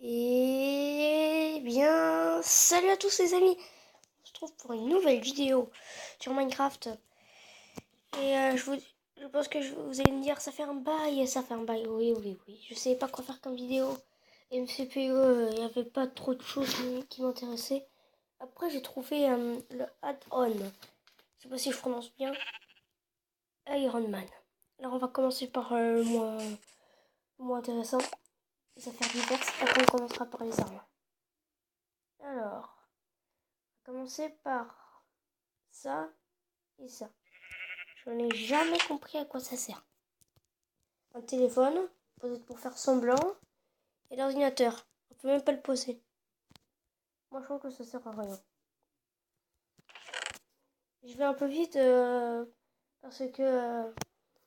Et bien, salut à tous les amis. On se retrouve pour une nouvelle vidéo sur Minecraft. Et je pense que vous allez me dire, ça fait un bail, ça fait un bail. Oui. Je savais pas quoi faire comme vidéo. MCPE, il n'y avait pas trop de choses qui m'intéressaient. Après, j'ai trouvé le add-on. Je sais pas si je prononce bien. Iron Man. Alors, on va commencer par le moins intéressant. Les affaires diverses. Après, on commencera par les armes. Alors, on va commencer par ça et ça. Je n'ai jamais compris à quoi ça sert. Un téléphone, peut-être pour faire semblant, et l'ordinateur. On peut même pas le poser. Moi, je trouve que ça sert à rien. Je vais un peu vite parce que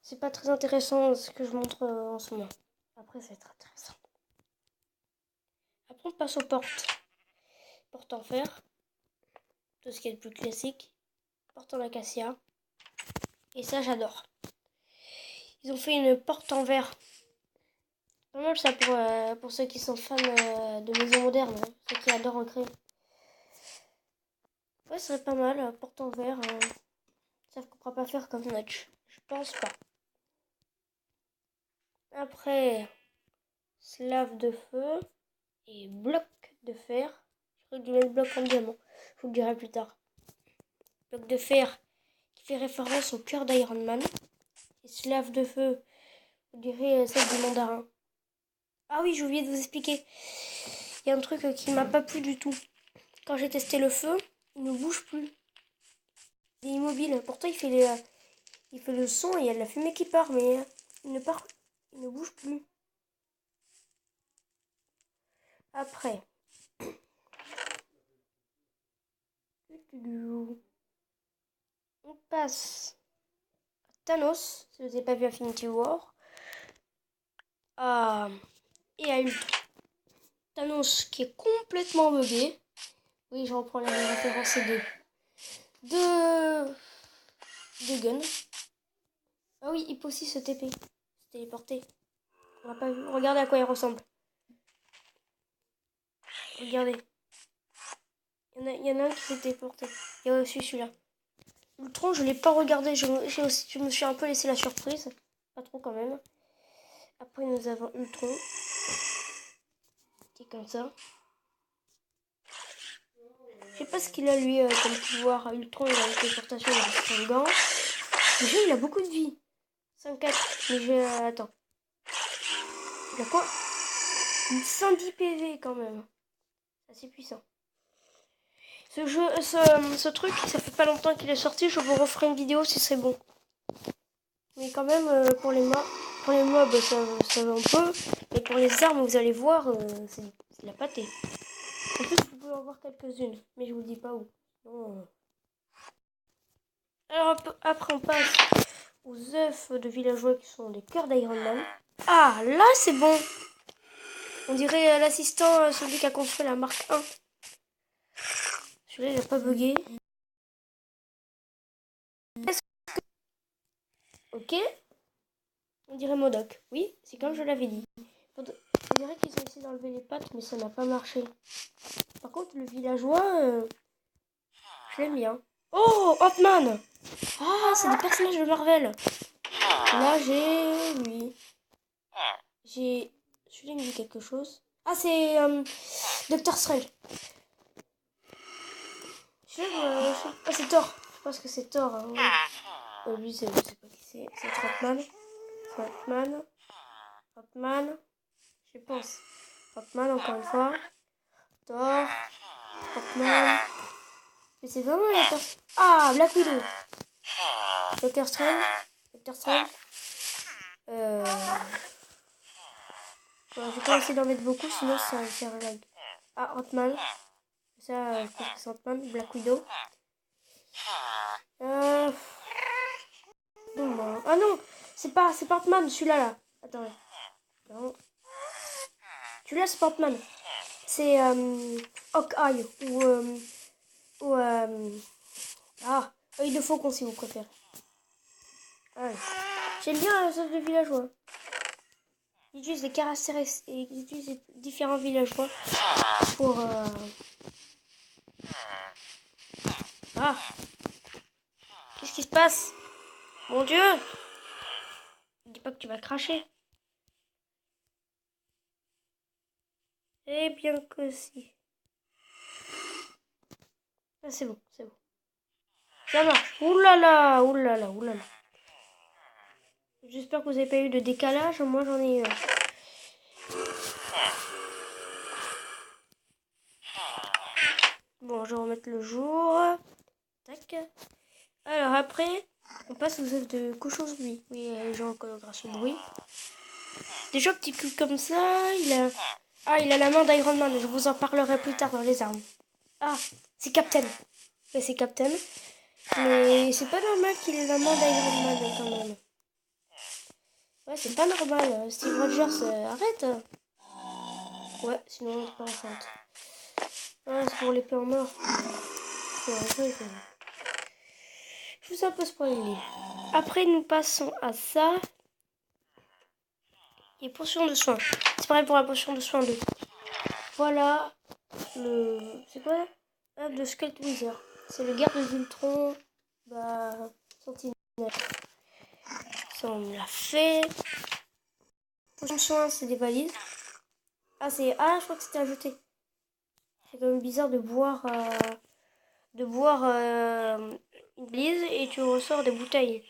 c'est pas très intéressant ce que je montre en ce moment. Après, ça va être intéressant. Après, on passe aux portes. Porte en fer, tout ce qui est le plus classique. Porte en acacia. Et ça, j'adore. Ils ont fait une porte en verre. Pas mal ça pour ceux qui sont fans de maisons modernes, hein, ceux qui adorent en créer. Ouais, ce serait pas mal, porte en verre. Ça ne pourra pas faire comme Notch. Je pense pas. Après, slave de feu et bloc de fer. Je crois que je vais mettre bloc en diamant. Je vous le dirai plus tard. Bloc de fer qui fait référence au cœur d'Iron Man. Et slave de feu, vous direz celle du mandarin. Ah oui, j'ai oublié de vous expliquer. Il y a un truc qui m'a pas plu du tout. Quand j'ai testé le feu, il ne bouge plus. Il est immobile. Pourtant, il fait le son et il y a de la fumée qui part, mais il ne bouge plus. Après, on passe à Thanos, si vous n'avez pas vu Infinity War, et à Ultron. Thanos qui est complètement bugué. Oui, je reprends la référence de Gun. Ah oui, il peut aussi se TP, se téléporter. On n'a pas vu. Regardez à quoi il ressemble. Regardez. Il y en a un qui s'est téléporté. Il y a aussi celui-là. Ultron, je l'ai pas regardé. Je me suis un peu laissé la surprise. Pas trop quand même. Après, nous avons Ultron. Qui est comme ça. Je sais pas ce qu'il a lui comme pouvoir. Ultron, il a une téléportation, il a des gants. Le jeu, il a beaucoup de vie. 5-4. Mais je. Attends. Il a quoi? 110 PV quand même. C'est assez puissant. Ce jeu, ce truc, ça fait pas longtemps qu'il est sorti. Je vous referai une vidéo si c'est bon. Mais quand même, pour les mobs, ça va un peu. Mais pour les armes, vous allez voir, c'est la pâtée. En plus, vous pouvez en voir quelques-unes. Mais je vous dis pas où. Non. Alors, après, on passe aux œufs de villageois qui sont des cœurs d'Iron Man. Ah, là, c'est bon. On dirait l'assistant, celui qui a construit la marque 1. Celui-là, il n'a pas bugué. Ok. On dirait Modoc. Oui, c'est comme je l'avais dit. On dirait qu'ils ont essayé d'enlever les pattes, mais ça n'a pas marché. Par contre, le villageois, je l'aime bien. Oh, Hotman! Ah, c'est des personnages de Marvel. Là, j'ai lui. J'ai... Celui-là, il me dit quelque chose. Ah, c'est Doctor Strange. Ah, c'est Thor. Je pense que c'est Thor. Hein, oui. Lui, je sais pas qui c'est. C'est Hotman. Hotman. Je pense. Hotman, encore une fois. Thor. Hotman. Mais c'est vraiment les personnages. Ah, Black Widow. Doctor Strange. Voilà, je vais pas essayer d'en mettre beaucoup, sinon ça va faire un lag. Ah, Ant-Man. Ça, je pense que c'est Ant-Man. Black Widow. Non. Ah non, c'est pas Ant-Man, celui-là, là. Attends. Non. Celui-là, c'est pas Ant-Man. C'est Hawkeye. Ou Œil de Faucon, si vous préférez. Ah, ouais. J'aime bien la sauce de villageois. Ils utilisent les caractéristiques, ils utilisent les différents villageois pour... Ah, qu'est-ce qui se passe? Mon Dieu! Dis pas que tu vas cracher. Eh bien que si. Ah, c'est bon, c'est bon. Ça marche. Ouh là là, ouh là là, ouh là là. J'espère que vous n'avez pas eu de décalage. Moi, j'en ai eu un. Bon, je vais remettre le jour. Tac. Alors après, on passe aux œuvres de cochon bruit. Oui, les gens reconnaissent grâce au bruit. Déjà, petit cul comme ça, il a... Ah, il a la main d'Iron Man. Je vous en parlerai plus tard dans les armes. Ah, c'est Captain. Ouais, c'est Captain. Mais c'est pas normal qu'il ait la main d'Iron Man quand même. Ouais, c'est pas normal. Steve Rogers, arrête. Ouais, sinon on est pas enceinte. Ah, c'est pour l'épée en mort. Je vous un peu spoilé. Après, nous passons à ça. Et potion de soin. C'est pareil pour la potion de soin 2. Voilà le... C'est quoi? Le Skeleton Wizard. C'est le garde d'Ultron. Bah... Sentinelle. Ça, on me l'a fait. Potion de soin, c'est des valises. Ah, c'est... Ah, je crois que c'était ajouté. C'est quand même bizarre de boire... une valise et tu ressors des bouteilles.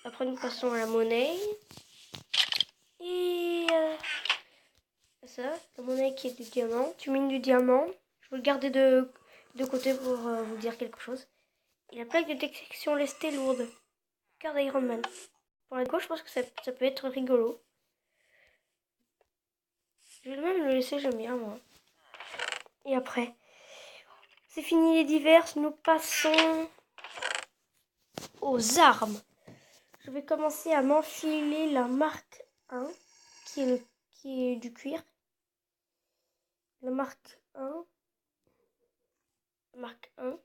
Après, nous passons à la monnaie. Et... ça, la monnaie qui est du diamant. Tu mines du diamant. Je vais le garder de côté pour vous dire quelque chose. Et la plaque de détection lestée lourde. Carte Iron Man. Pour la gauche, je pense que ça peut être rigolo. Je vais même le laisser, j'aime bien moi. Et après, c'est fini les diverses. Nous passons aux armes. Je vais commencer à m'enfiler la marque 1, qui est du cuir. La marque 1. Marque 1.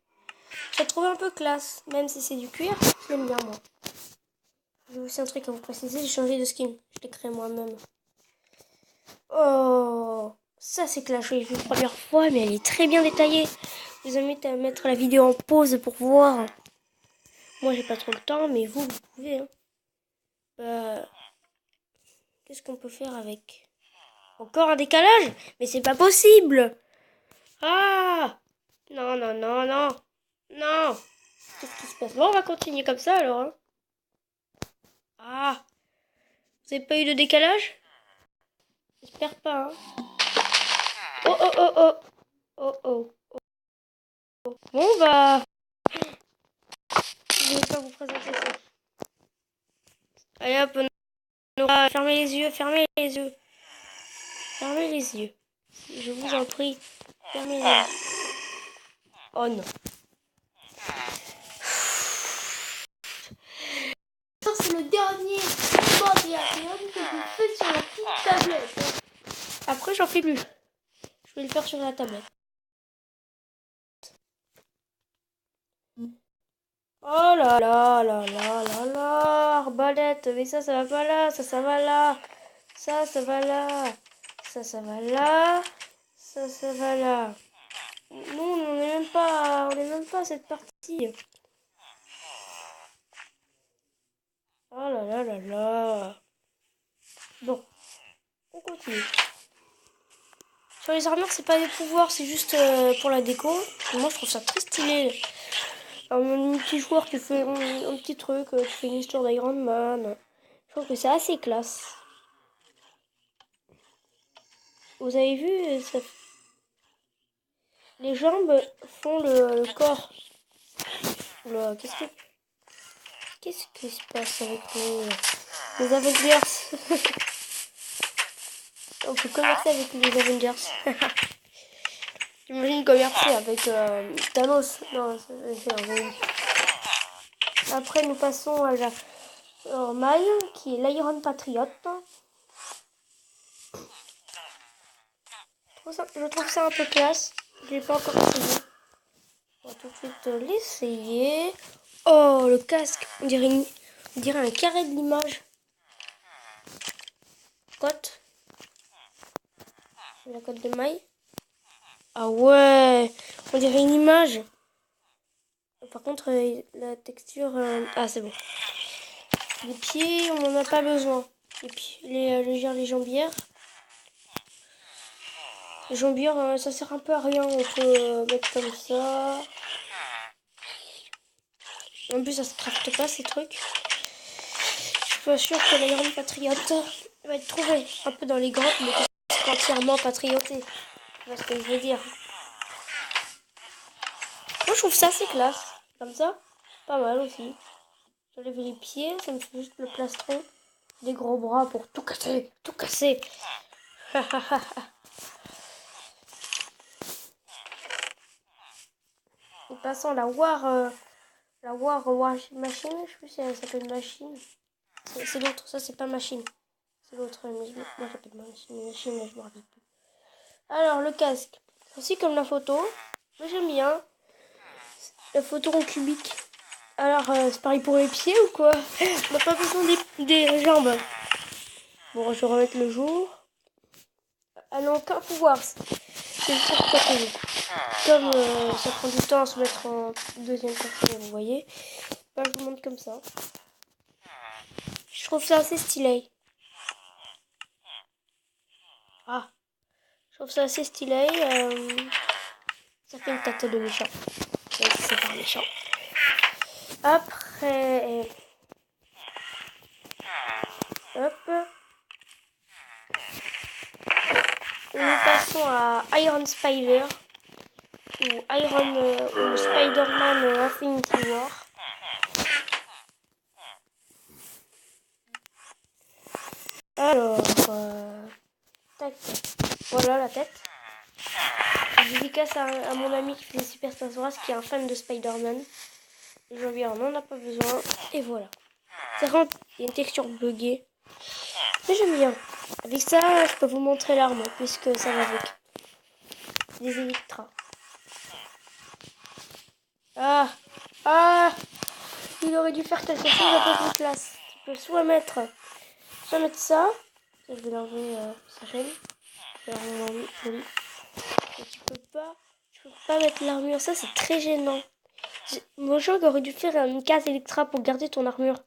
Je la trouve un peu classe, même si c'est du cuir, je l'aime bien moi. J'ai aussi un truc à vous préciser, j'ai changé de skin. Je l'ai créé moi-même. Oh, ça c'est clash, je l'ai vu la première fois, mais elle est très bien détaillée. Je vous invite à mettre la vidéo en pause pour voir. Moi j'ai pas trop le temps, mais vous pouvez. Hein. Qu'est-ce qu'on peut faire avec? Encore un décalage? Mais c'est pas possible! Ah! Non, non, non, non! Non! Qu'est-ce qui se passe? Bon, on va continuer comme ça alors. Hein. Ah! Vous avez pas eu de décalage? J'espère pas. Hein. Oh, oh, oh, oh! Oh, oh, oh. Bon, bah... Je vais pas vous présenter ça. Allez hop, on va fermer les yeux, fermez les yeux. Fermez les yeux. Je vous en prie, fermez les yeux. Oh non. Ça, c'est le dernier mode que je fais sur la petite tablette. Après, j'en fais plus. Je vais le faire sur la tablette. Oh là là là là là là. Arbalète, mais ça va pas là. Ça va là. Ça va là. Ça va là. Ça va là. Non, on n'est même pas à cette partie. Oh là là là là. Bon, on continue. Sur les armures, c'est pas des pouvoirs, c'est juste pour la déco. Moi, je trouve ça très stylé. Un petit joueur qui fait un petit truc, qui fait une histoire d'Iron Man. Je trouve que c'est assez classe. Vous avez vu ça... Les jambes font le corps. Qu'est-ce qui se passe avec les Avengers? On peut commercer avec les Avengers. J'imagine commercer avec Thanos. Non, après, nous passons à la Maille, qui est l'Iron Patriot. Je trouve ça un peu classe. Je l'ai pas encore essayé. On va tout de suite l'essayer. Oh, le casque. On dirait un carré de l'image. cote. La cote de maille. Ah ouais, on dirait une image. Par contre, la texture... Ah, c'est bon. Les pieds, on n'en a pas besoin. Et puis, les jambières. Les jambières, ça sert un peu à rien. On peut mettre comme ça. En plus, ça se crafte pas, ces trucs. Je suis pas sûre que l'Iron Patriote va être trouvé un peu dans les grottes, mais que c'est pas entièrement patrioté. Tu vois ce que je veux dire. Moi, je trouve ça assez classe. Comme ça, pas mal aussi. J'enlève les pieds, ça me fait juste le plastron. Des gros bras pour tout casser, tout casser. Et passant la War Machine, je sais plus si elle s'appelle machine. C'est l'autre, ça c'est pas machine. C'est l'autre, mais moi j'appelle machine, mais je me rappelle plus. Alors le casque, aussi comme la photo, moi j'aime bien. La photo en cubique. Alors c'est pareil pour les pieds ou quoi? On n'a pas besoin des jambes. Bon, je vais remettre le jour. Elle n'a aucun pouvoir. C'est juste pour protéger. Comme ça prend du temps à se mettre en deuxième personne, vous voyez. Là, je vous montre comme ça. Je trouve ça assez stylé. Ah, je trouve ça assez stylé. Ça fait une tête de méchant. C'est pas méchant. Après, hop. Nous passons à Iron Spider. Ou Spider-Man Infinity War. Alors, tac, voilà la tête. Je dédicace à mon ami qui fait Super Star Wars, qui est un fan de Spider-Man. Les janvier, on n'en a pas besoin. Et voilà. C'est vraiment, il y a une texture buggée. Mais j'aime bien. Avec ça, je peux vous montrer l'arme, puisque ça va avec. Des électras. Ah, il aurait dû faire quelque chose un peu plus classe. Tu peux soit mettre ça. Je vais l'enlever sa chaîne. Je vais l'enlever joli. Et tu peux pas mettre l'armure. Ça, c'est très gênant. Mon jeu aurait dû faire une case Electra pour garder ton armure.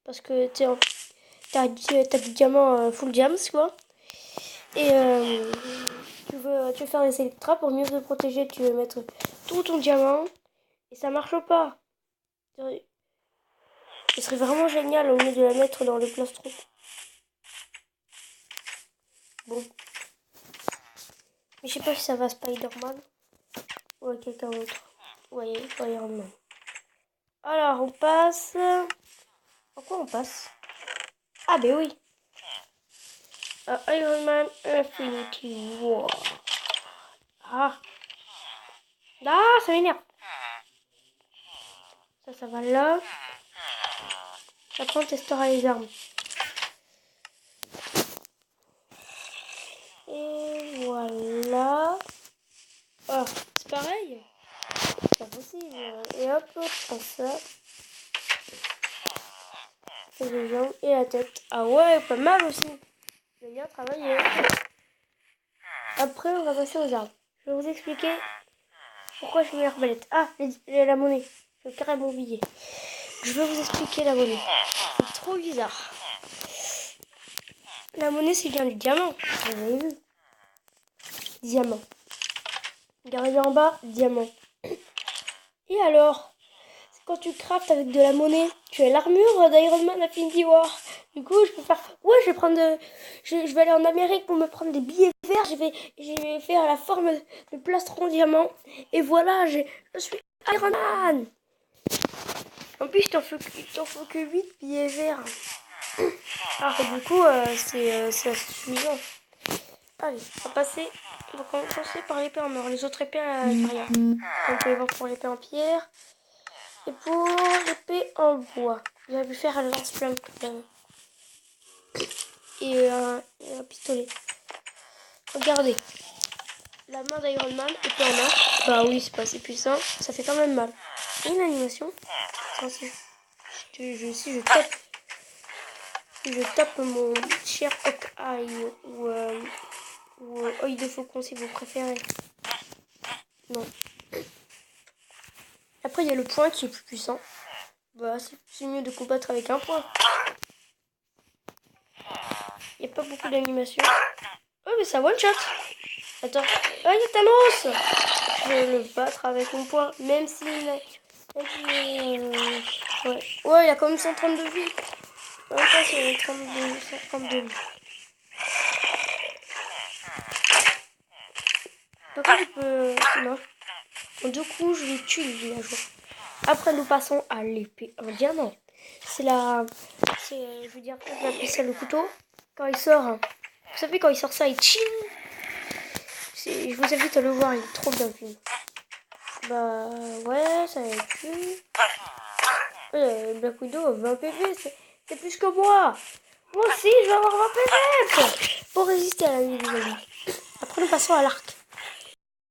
Parce que t'as du diamant full diams, quoi. Et tu veux faire des Electra pour mieux te protéger. Tu veux mettre tout ton diamant. Et ça marche pas. Ce serait vraiment génial au lieu de la mettre dans le plastron. Bon. Mais je sais pas si ça va Spider-Man. Ou à quelqu'un d'autre. Vous voyez, Iron Man. Alors, on passe... En quoi on passe? Ah, ben oui. Iron Man Infinity War. Ah. Ah, ça m'énerve. Ça va là. Après, on testera les armes. Et voilà. Oh, c'est pareil. C'est pas possible. Et hop, on prend ça. Et les jambes et la tête. Ah ouais, pas mal aussi. J'ai bien travaillé. Après, on va passer aux armes. Je vais vous expliquer pourquoi je mets l'arbalète. Ah, la monnaie. Je vais carrément oublier. Je vais vous expliquer la monnaie. C'est trop bizarre. La monnaie, c'est bien du diamant. Vous avez vu. Diamant. Regardez en bas, diamant. Et alors, quand tu craftes avec de la monnaie, tu as l'armure d'Iron Man Infinity War. Du coup, je peux faire... Ouais, je vais prendre... Je vais aller en Amérique pour me prendre des billets verts. Je vais faire la forme de plastron diamant. Et voilà, je suis Iron Man. En plus, il t'en faut que 8 billets verts. Alors que du coup, c'est suffisant. Allez, on va commencer par l'épée en or. Les autres épées, il n'y a rien. On peut les voir pour l'épée en pierre. Et pour l'épée en bois. J'avais pu faire un lance-flamme et un pistolet. Regardez. La main d'Iron Man, épée en or. Bah oui, c'est pas assez puissant. Ça fait quand même mal. Et une animation. Si je tape. je tape mon cher Hawkeye ou œil de faucon si vous préférez. Non. Après, il y a le poing qui est plus puissant. Bah, c'est mieux de combattre avec un poing. Il n'y a pas beaucoup d'animation. Oh, mais ça one shot. Attends. Ah, il y a Thanos. Je vais le battre avec mon poing, même s'il a... Ouais, il a quand même 132 vies. En même temps, c'est 132 vies. Par contre, je peux... Non. Du coup, je vais tuer les villageois. Après, nous passons à l'épée en diamant. C'est la... je veux dire, je vais appeler ça le couteau. Quand il sort... Vous savez, quand il sort ça, il ching. Je vous invite à le voir, il est trop bien vu. Bah, ouais, ça va être tué. Black Widow, 20 PV, c'est plus que moi. Moi aussi, je vais avoir 20 PV pour résister à la vie des ennemis. Après, nous passons à l'arc.